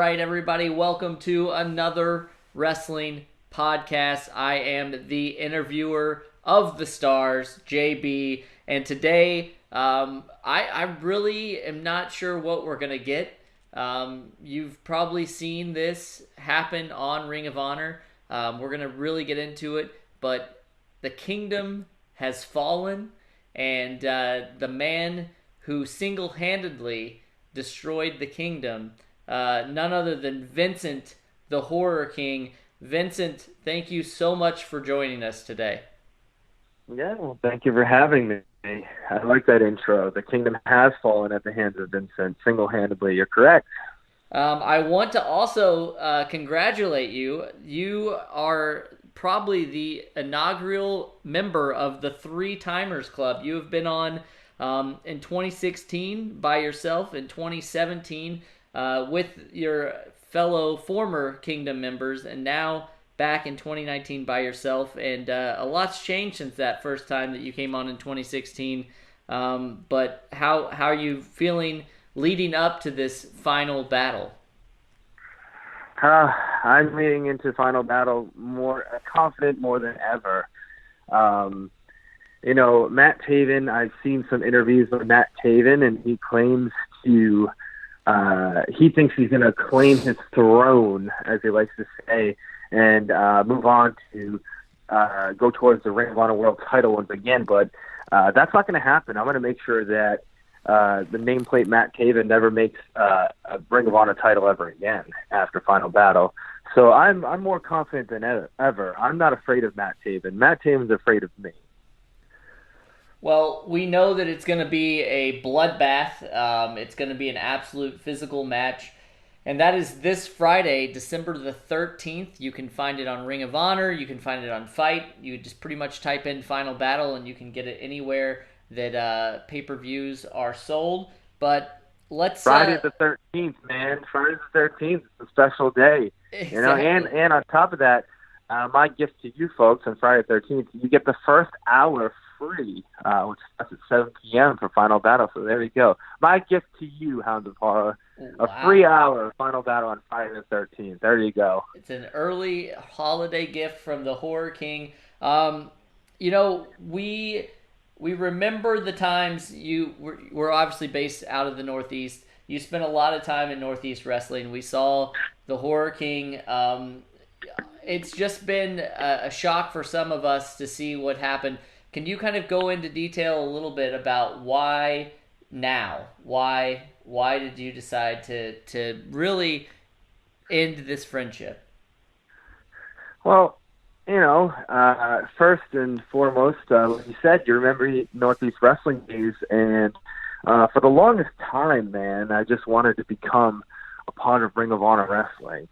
right, everybody, welcome to another wrestling podcast. I am the interviewer of the stars, JB, and today I really am not sure what we're going to get. You've probably seen this happen on Ring of Honor. We're going to really get into it, but the kingdom has fallen, and the man who single-handedly destroyed the kingdom, none other than Vincent, the Horror King. Vincent, thank you so much for joining us today. Yeah, well, thank you for having me. I like that intro. The kingdom has fallen at the hands of Vincent single-handedly. You're correct. I want to also congratulate you. You are probably the inaugural member of the Three Timers Club. You have been on in 2016 by yourself, in 2017 with your fellow former Kingdom members, and now back in 2019 by yourself. And a lot's changed since that first time that you came on in 2016. But how are you feeling leading up to this final battle? I'm leading into final battle more confident more than ever. Matt Taven, I've seen some interviews with Matt Taven, and he claims he thinks he's going to claim his throne, as he likes to say, and move on to go towards the Ring of Honor World title once again. But that's not going to happen. I'm going to make sure that the nameplate Matt Taven never makes a Ring of Honor title ever again after Final Battle. So I'm more confident than ever. I'm not afraid of Matt Taven. Matt Taven's afraid of me. Well, we know that it's going to be a bloodbath. It's going to be an absolute physical match. And that is this Friday, December the 13th. You can find it on Ring of Honor. You can find it on Fight. You just pretty much type in Final Battle, and you can get it anywhere that pay-per-views are sold. But let's... Friday the 13th, man. Friday the 13th. It's a special day. Exactly. And on top of that, my gift to you folks on Friday the 13th, you get the first hour free, which starts at 7 p.m. for Final Battle. So there you go. My gift to you, Hounds of Horror, a free hour Final Battle on Friday the 13th. There you go. It's an early holiday gift from the Horror King. We remember the times you were obviously based out of the Northeast. You spent a lot of time in Northeast wrestling. We saw the Horror King. It's just been a shock for some of us to see what happened. Can you kind of go into detail a little bit about why now? Why did you decide to really end this friendship? Well, first and foremost, like you said, you remember Northeast Wrestling days, and for the longest time, man, I just wanted to become a part of Ring of Honor Wrestling.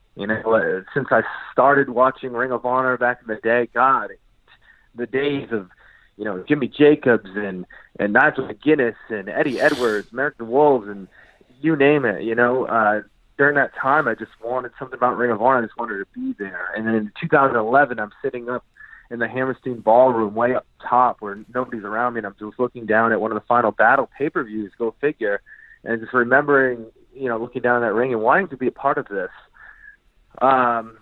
Since I started watching Ring of Honor back in the day, God, the days of Jimmy Jacobs and Nigel McGuinness and Eddie Edwards, American Wolves, and you name it, during that time, I just wanted something about Ring of Honor. I just wanted to be there. And then in 2011, I'm sitting up in the Hammerstein Ballroom way up top where nobody's around me, and I'm just looking down at one of the Final Battle pay-per-views, go figure, and just remembering, looking down that ring and wanting to be a part of this. And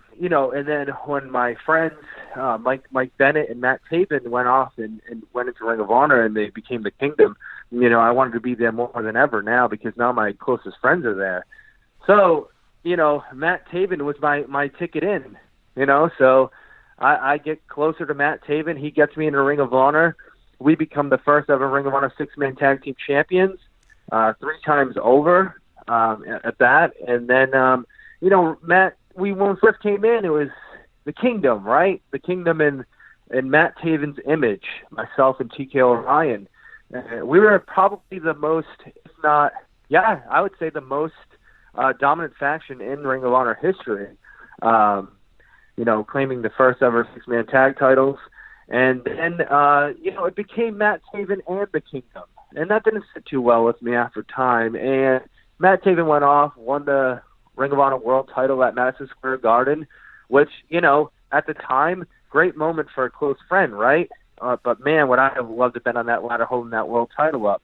then when my friends, Mike Bennett and Matt Taven went off and went into Ring of Honor and they became the Kingdom, I wanted to be there more than ever now because now my closest friends are there. So, Matt Taven was my ticket in, so I get closer to Matt Taven. He gets me into Ring of Honor. We become the first ever Ring of Honor six-man tag team champions, 3 times over at that. And then, Matt, when we first came in, it was the Kingdom, right? The Kingdom in Matt Taven's image, myself and TK Orion. We were probably the most, if not, I would say the most dominant faction in Ring of Honor history, claiming the first ever six-man tag titles. And then, it became Matt Taven and the Kingdom. And that didn't sit too well with me after time. And Matt Taven went off, won the Ring of Honor World title at Madison Square Garden, which, at the time, great moment for a close friend, right? But, man, would I have loved to have been on that ladder holding that world title up.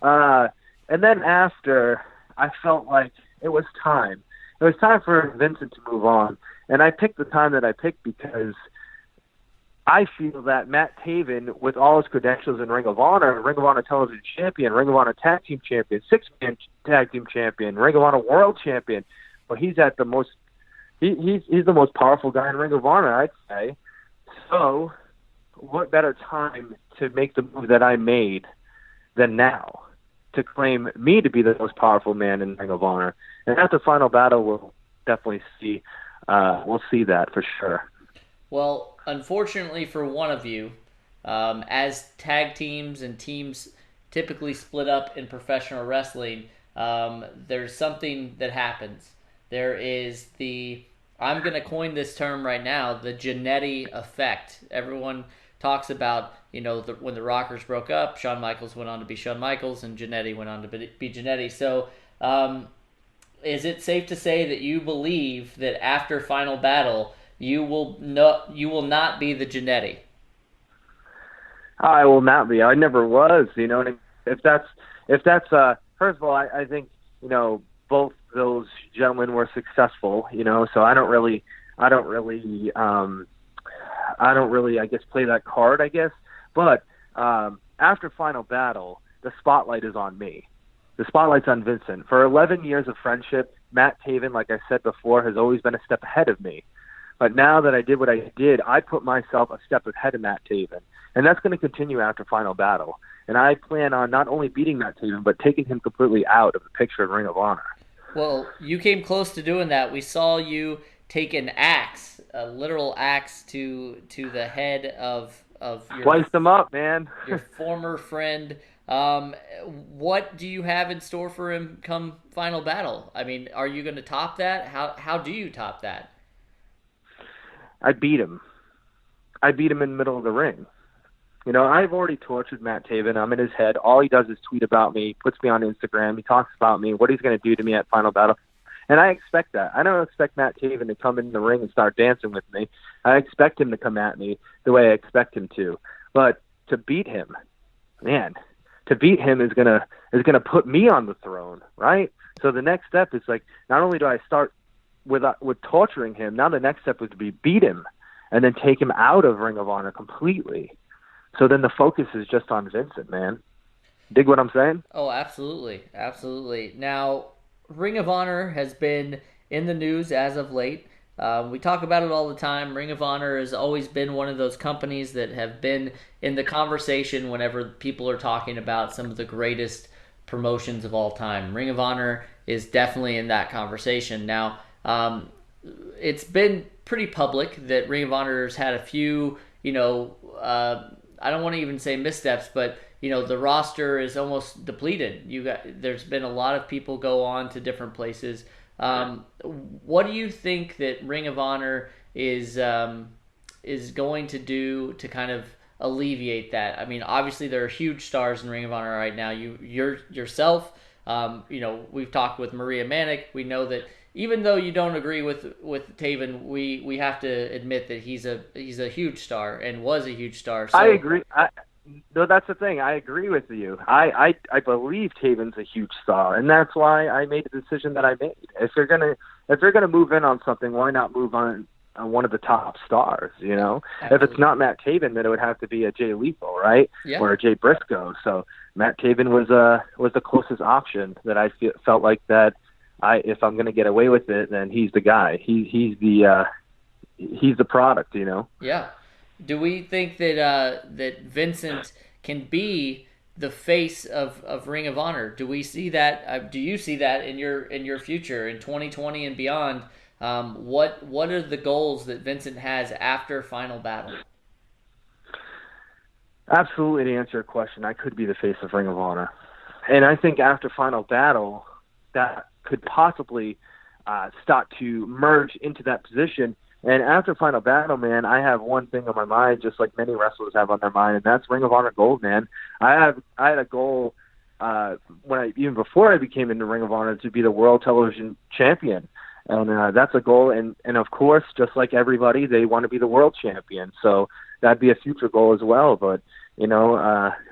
And then after, I felt like it was time. it was time for Vincent to move on. And I picked the time that I picked because I feel that Matt Taven, with all his credentials in Ring of Honor Television Champion, Ring of Honor Tag Team Champion, six-man Tag Team Champion, Ring of Honor World Champion, well, he's at the most he's the most powerful guy in Ring of Honor, I'd say. So, what better time to make the move that I made than now to claim me to be the most powerful man in Ring of Honor? And after Final Battle, we'll definitely see. We'll see that for sure. Well, unfortunately for one of you, as tag teams and teams typically split up in professional wrestling, there's something that happens. There is I'm going to coin this term right now, the Jannetty effect. Everyone talks about, when the Rockers broke up, Shawn Michaels went on to be Shawn Michaels, and Jannetty went on to be Jannetty. So, is it safe to say that you believe that after Final Battle, you will not be the Jannetty? I will not be. I never was. And if that's first of all, I think both those gentlemen were successful. So I don't really I guess play that card, I guess. But after Final Battle, the spotlight is on me. The spotlight's on Vincent. For 11 years of friendship, Matt Taven, like I said before, has always been a step ahead of me. But now that I did what I did, I put myself a step ahead of Matt Taven. And that's going to continue after Final Battle. And I plan on not only beating Matt Taven, but taking him completely out of the picture in Ring of Honor. Well, you came close to doing that. We saw you take an axe, a literal axe, to the head of your... Sliced him up, man. Your former friend. What do you have in store for him come Final Battle? I mean, are you going to top that? How do you top that? I beat him. I beat him in the middle of the ring. I've already tortured Matt Taven. I'm in his head. All he does is tweet about me, puts me on Instagram. He talks about me, what he's going to do to me at Final Battle. And I expect that. I don't expect Matt Taven to come in the ring and start dancing with me. I expect him to come at me the way I expect him to. But to beat him, man, is gonna put me on the throne, right? So the next step is not only do I start with torturing him, now the next step would be beat him and then take him out of Ring of Honor completely. So then the focus is just on Vincent, man. Dig what I'm saying? Oh, absolutely. Absolutely. Now, Ring of Honor has been in the news as of late. We talk about it all the time. Ring of Honor has always been one of those companies that have been in the conversation whenever people are talking about some of the greatest promotions of all time. Ring of Honor is definitely in that conversation. Now, it's been pretty public that Ring of Honor has had a few, I don't want to even say missteps, but the roster is almost depleted. There's been a lot of people go on to different places. What do you think that Ring of Honor is going to do to kind of alleviate that? I mean, obviously there are huge stars in Ring of Honor right now. You're yourself. We've talked with Maria Manic. We know that even though you don't agree with Taven, we have to admit that he's a huge star and was a huge star. So, I agree. No, that's the thing. I agree with you. I believe Taven's a huge star, and that's why I made the decision that I made. If you're gonna move in on something, why not move on one of the top stars? Absolutely. If it's not Matt Taven, then it would have to be a Jay Lethal, right? Yeah. Or a Jay Briscoe. So Matt Taven was the closest option that I felt like that. If I'm going to get away with it, then he's the guy. He's the product, Yeah. Do we think that Vincent can be the face of Ring of Honor? Do we see that? Do you see that in your future in 2020 and beyond? What are the goals that Vincent has after Final Battle? Absolutely. To answer your question, I could be the face of Ring of Honor, and I think after Final Battle, that could possibly start to merge into that position. And after Final Battle, man, I have one thing on my mind, just like many wrestlers have on their mind, and that's Ring of Honor Gold, man. I had a goal even before I became into Ring of Honor to be the World Television Champion, and that's a goal. And of course, just like everybody, they want to be the World Champion. So that'd be a future goal as well. But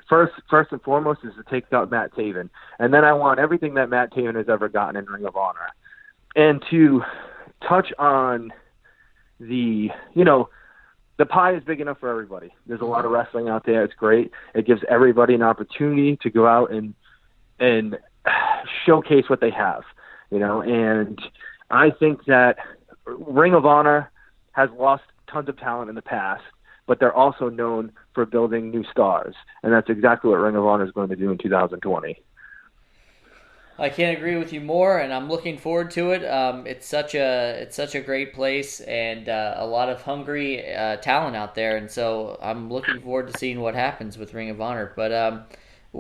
first and foremost is to take out Matt Taven, and then I want everything that Matt Taven has ever gotten in Ring of Honor. And to touch on the, the pie is big enough for everybody. There's a lot of wrestling out there. It's great. It gives everybody an opportunity to go out and showcase what they have, and I think that Ring of Honor has lost tons of talent in the past, but they're also known for building new stars, and that's exactly what Ring of Honor is going to do in 2020. I can't agree with you more, and I'm looking forward to it. It's such a great place, and a lot of hungry talent out there, and so I'm looking forward to seeing what happens with Ring of Honor. But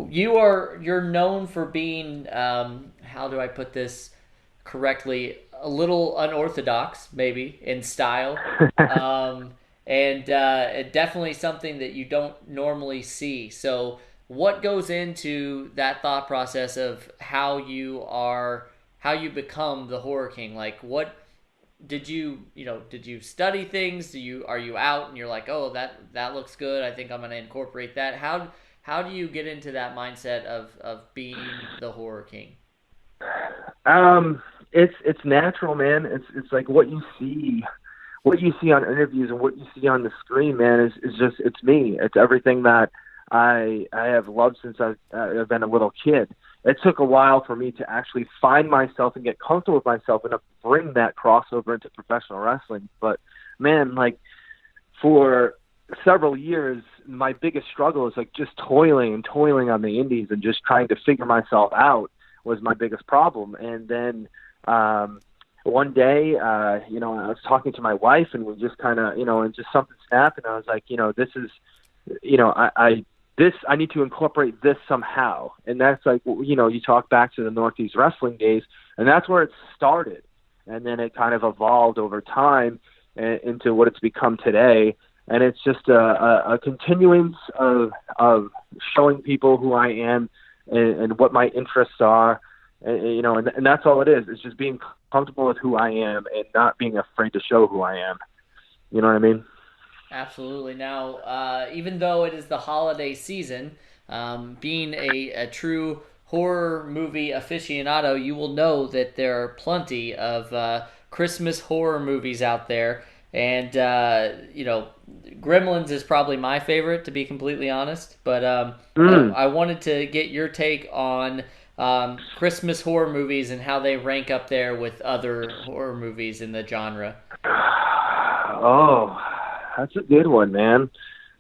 you're known for being how do I put this correctly? A little unorthodox, maybe in style, and definitely something that you don't normally see. So what goes into that thought process of how you become the Horror King? Like, what did you study things? Are you out and you're like, oh, that looks good, I think I'm going to incorporate that? How do you get into that mindset of being the Horror King? It's natural, man. It's like what you see on interviews and what you see on the screen, man, is just, it's me. It's everything that I have loved since I've been a little kid. It took a while for me to actually find myself and get comfortable with myself and to bring that crossover into professional wrestling. But man, like, for several years, my biggest struggle is like just toiling on the indies and just trying to figure myself out was my biggest problem. And then one day, I was talking to my wife and we just kind of, and just something snapped, and I was like, this is, I need to incorporate this somehow. And that's like, you talk back to the Northeast wrestling days, and that's where it started. And then it kind of evolved over time into what it's become today. And it's just a continuance of showing people who I am and what my interests are. And that's all it is. It's just being comfortable with who I am and not being afraid to show who I am. You know what I mean? Absolutely. Now, even though it is the holiday season, being a true horror movie aficionado, you will know that there are plenty of Christmas horror movies out there. And, Gremlins is probably my favorite, to be completely honest. But I wanted to get your take on Christmas horror movies and how they rank up there with other horror movies in the genre. Oh, that's a good one, man.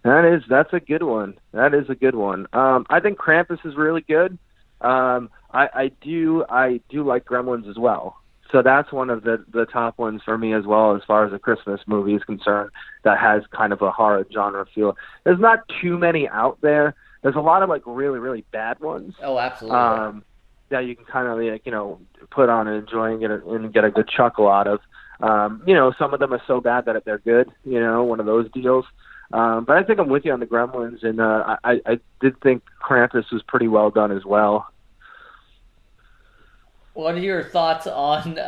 That's a good one. That is a good one. I think Krampus is really good. I do like Gremlins as well. So that's one of the top ones for me as well, as far as a Christmas movie is concerned, that has kind of a horror genre feel. There's not too many out there. There's a lot of like really, really bad ones. Oh, absolutely. That you can kind of put on and enjoy and get a good chuckle out of. Some of them are so bad that they're good. One of those deals. But I think I'm with you on the Gremlins, and I did think Krampus was pretty well done as well. What are your thoughts on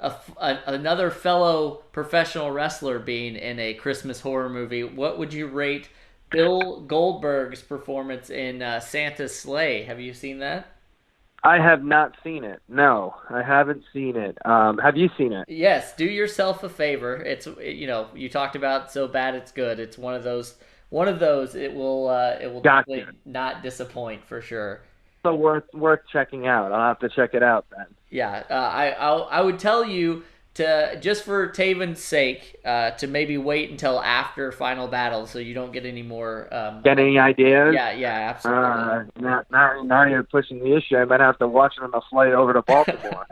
another fellow professional wrestler being in a Christmas horror movie? What would you rate Bill Goldberg's performance in Santa's Sleigh? Have you seen that? I have not seen it. No, I haven't seen it. Have you seen it? Yes. Do yourself a favor. It's you talked about so bad it's good. It's one of those. It will definitely not disappoint for sure. So worth checking out. I'll have to check it out then. Yeah, I would tell you to, just for Taven's sake, to maybe wait until after Final Battle so you don't get any more. Get any ideas? Yeah, absolutely. Now you're pushing the issue. I might have to watch it on the flight over to Baltimore.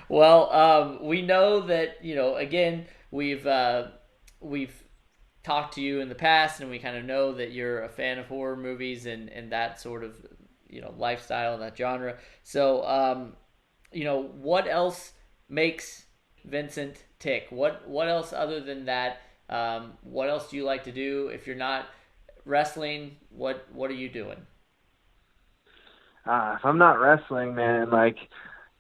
Well, we know that again we've talked to you in the past, and we kind of know that you're a fan of horror movies and that sort of lifestyle and that genre. So what else makes Vincent tick? What else other than that? What else do you like to do if you're not wrestling? What are you doing? If I'm not wrestling, man, like,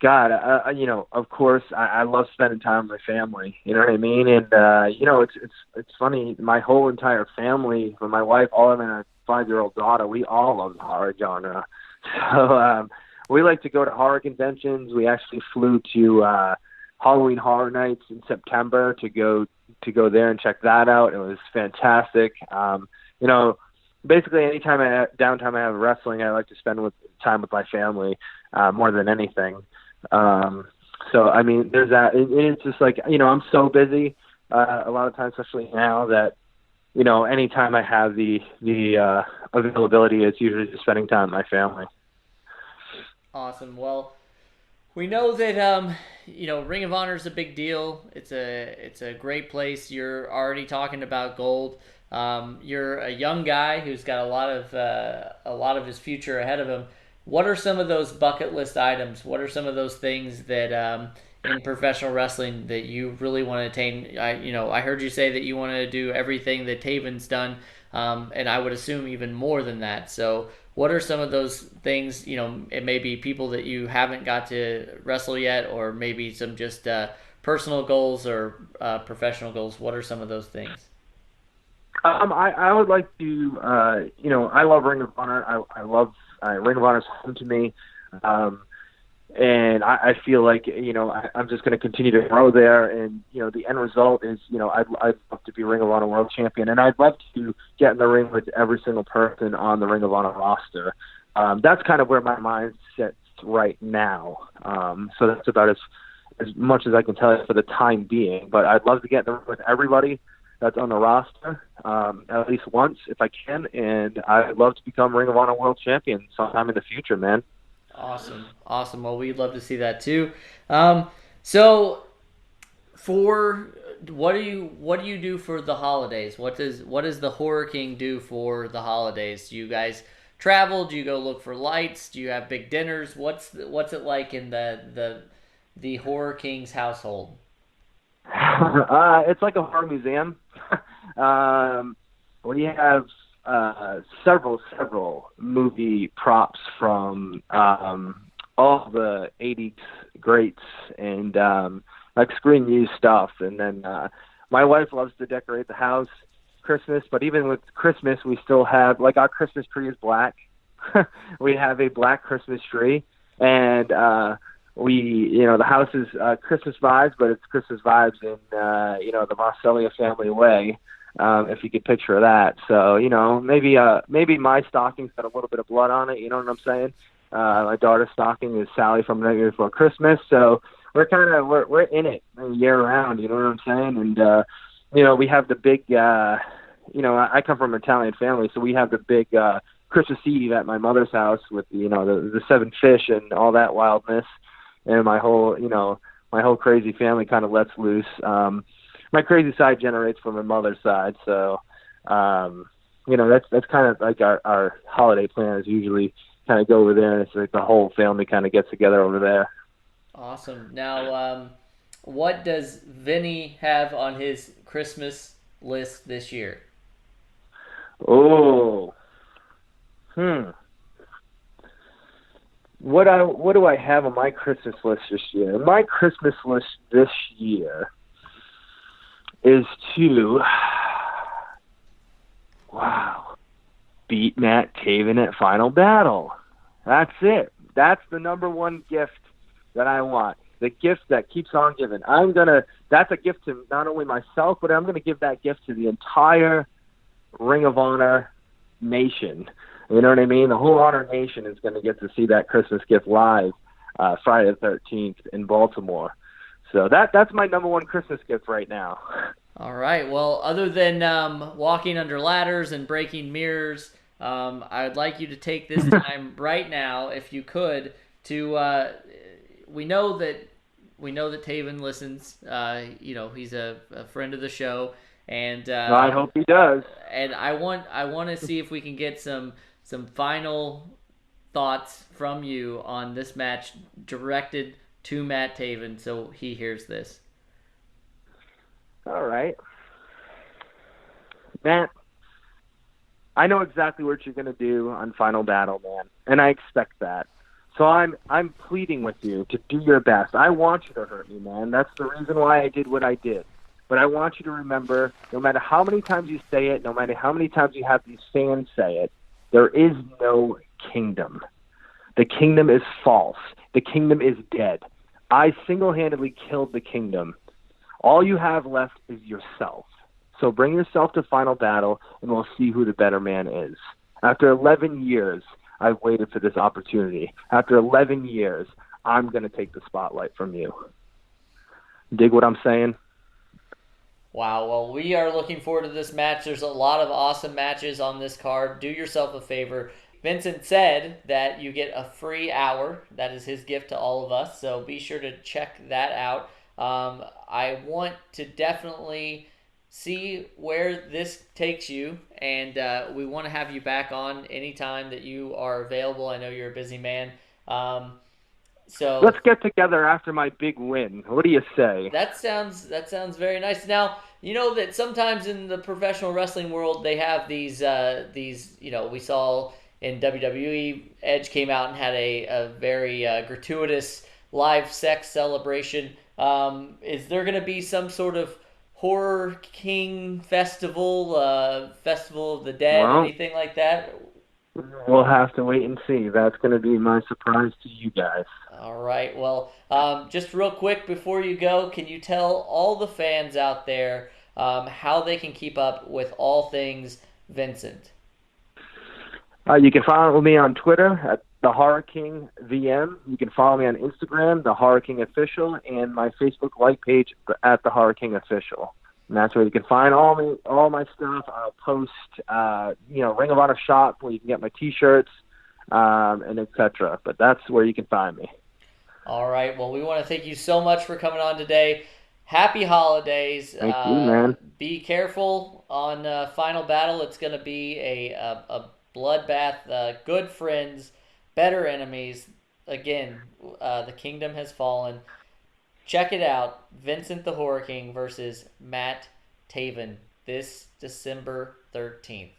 God, of course, I love spending time with my family. You know what I mean? And it's funny. My whole entire family, from my wife, all of them, and a 5-year-old daughter, we all love the horror genre. So we like to go to horror conventions. We actually flew to Halloween Horror Nights in September to go there and check that out. It was fantastic. You know, basically any downtime I have wrestling, I like to spend time with my family more than anything. So I mean, there's that. It's just like, you know, I'm so busy a lot of times, especially now, that, you know, anytime I have the availability, it's usually just spending time with my family. Awesome. Well, we know that you know, Ring of Honor is a big deal. It's a great place. You're already talking about gold. You're a young guy who's got a lot of his future ahead of him. What are some of those bucket list items? What are some of those things that in professional wrestling that you really want to attain? I heard you say that you want to do everything that Taven's done, and I would assume even more than that. So, what are some of those things? You know, it may be people that you haven't got to wrestle yet, or maybe some just personal goals or professional goals. What are some of those things? I would like to, you know, I love Ring of Honor. I love Ring of Honor is home to me. And I feel like, you know, I'm just going to continue to grow there. And, you know, the end result is, you know, I'd love to be Ring of Honor World Champion. And I'd love to get in the ring with every single person on the Ring of Honor roster. That's kind of where my mind sits right now. So that's about as much as I can tell you for the time being. But I'd love to get in the ring with everybody that's on the roster, at least once if I can. And I'd love to become Ring of Honor World Champion sometime in the future, man. Awesome. Well, we'd love to see that too. So, for what do you do for the holidays? What does the Horror King do for the holidays? Do you guys travel? Do you go look for lights? Do you have big dinners? What's it like in the Horror King's household? It's like a horror museum. We have several movie props from all the 80s greats and like screen used stuff. And then my wife loves to decorate the house Christmas, but even with Christmas, we still have, like, our Christmas tree is black. We have a black Christmas tree, and the house is Christmas vibes, but it's Christmas vibes in, the Marcellia family way. If you could picture that. So, you know, maybe my stocking's got a little bit of blood on it, you know what I'm saying? My daughter's stocking is Sally from The Night Before Christmas, so we're in it year round, you know what I'm saying? And, we have the big, I come from an Italian family, so we have the big Christmas Eve at my mother's house with, the 7 fish and all that wildness, and my whole crazy family kind of lets loose. My crazy side generates from my mother's side, so that's kind of like our holiday plans. Usually, kind of go over there, and it's like the whole family kind of gets together over there. Awesome. Now, what does Vinny have on his Christmas list this year? Oh, What do I have on my Christmas list this year? My Christmas list this year is to, beat Matt Taven at Final Battle. That's it. That's the number one gift that I want. The gift that keeps on giving. That's a gift to not only myself, but I'm going to give that gift to the entire Ring of Honor nation. You know what I mean? The whole Honor Nation is going to get to see that Christmas gift live Friday the 13th in Baltimore. So that's my number one Christmas gift right now. All right. Well, other than walking under ladders and breaking mirrors, I'd like you to take this time right now, if you could, to we know that Taven listens. He's a friend of the show, and I hope he does. And I want to see if we can get some final thoughts from you on this match directed to Matt Taven, so he hears this. All right. Matt, I know exactly what you're going to do on Final Battle, man, and I expect that. So I'm pleading with you to do your best. I want you to hurt me, man. That's the reason why I did what I did. But I want you to remember, no matter how many times you say it, no matter how many times you have these fans say it, there is no kingdom. The kingdom is false. The kingdom is dead. I single-handedly killed the kingdom. All you have left is yourself. So bring yourself to final battle, and we'll see who the better man is. After 11 years, I've waited for this opportunity. After 11 years, I'm going to take the spotlight from you. Dig what I'm saying? Wow, well, we are looking forward to this match. There's a lot of awesome matches on this card. Do yourself a favor. Vincent said that you get a free hour. That is his gift to all of us, so be sure to check that out. I want to definitely see where this takes you, and we want to have you back on anytime that you are available. I know you're a busy man. So let's get together after my big win. What do you say? that sounds very nice. Now, you know that sometimes in the professional wrestling world they have these we saw in WWE, Edge came out and had a very gratuitous live sex celebration. Is there going to be some sort of Horror King festival, Festival of the Dead, Well, anything like that? we'll have to wait and see. That's going to be my surprise to you guys. All right. Well, just real quick before you go, can you tell all the fans out there how they can keep up with all things Vincent? You can follow me on Twitter at the Horror King VM. You can follow me on Instagram, the Horror King Official, and my Facebook like page at the Horror King Official. And that's where you can find all my stuff. I'll post, Ring of Honor shop where you can get my T-shirts, and etc. But that's where you can find me. All right. Well, we want to thank you so much for coming on today. Happy holidays. Thank you, man. Be careful on Final Battle. It's going to be a bloodbath. Good friends, better enemies. Again, the kingdom has fallen. Check it out. Vincent the Horror King versus Matt Taven this December 13th.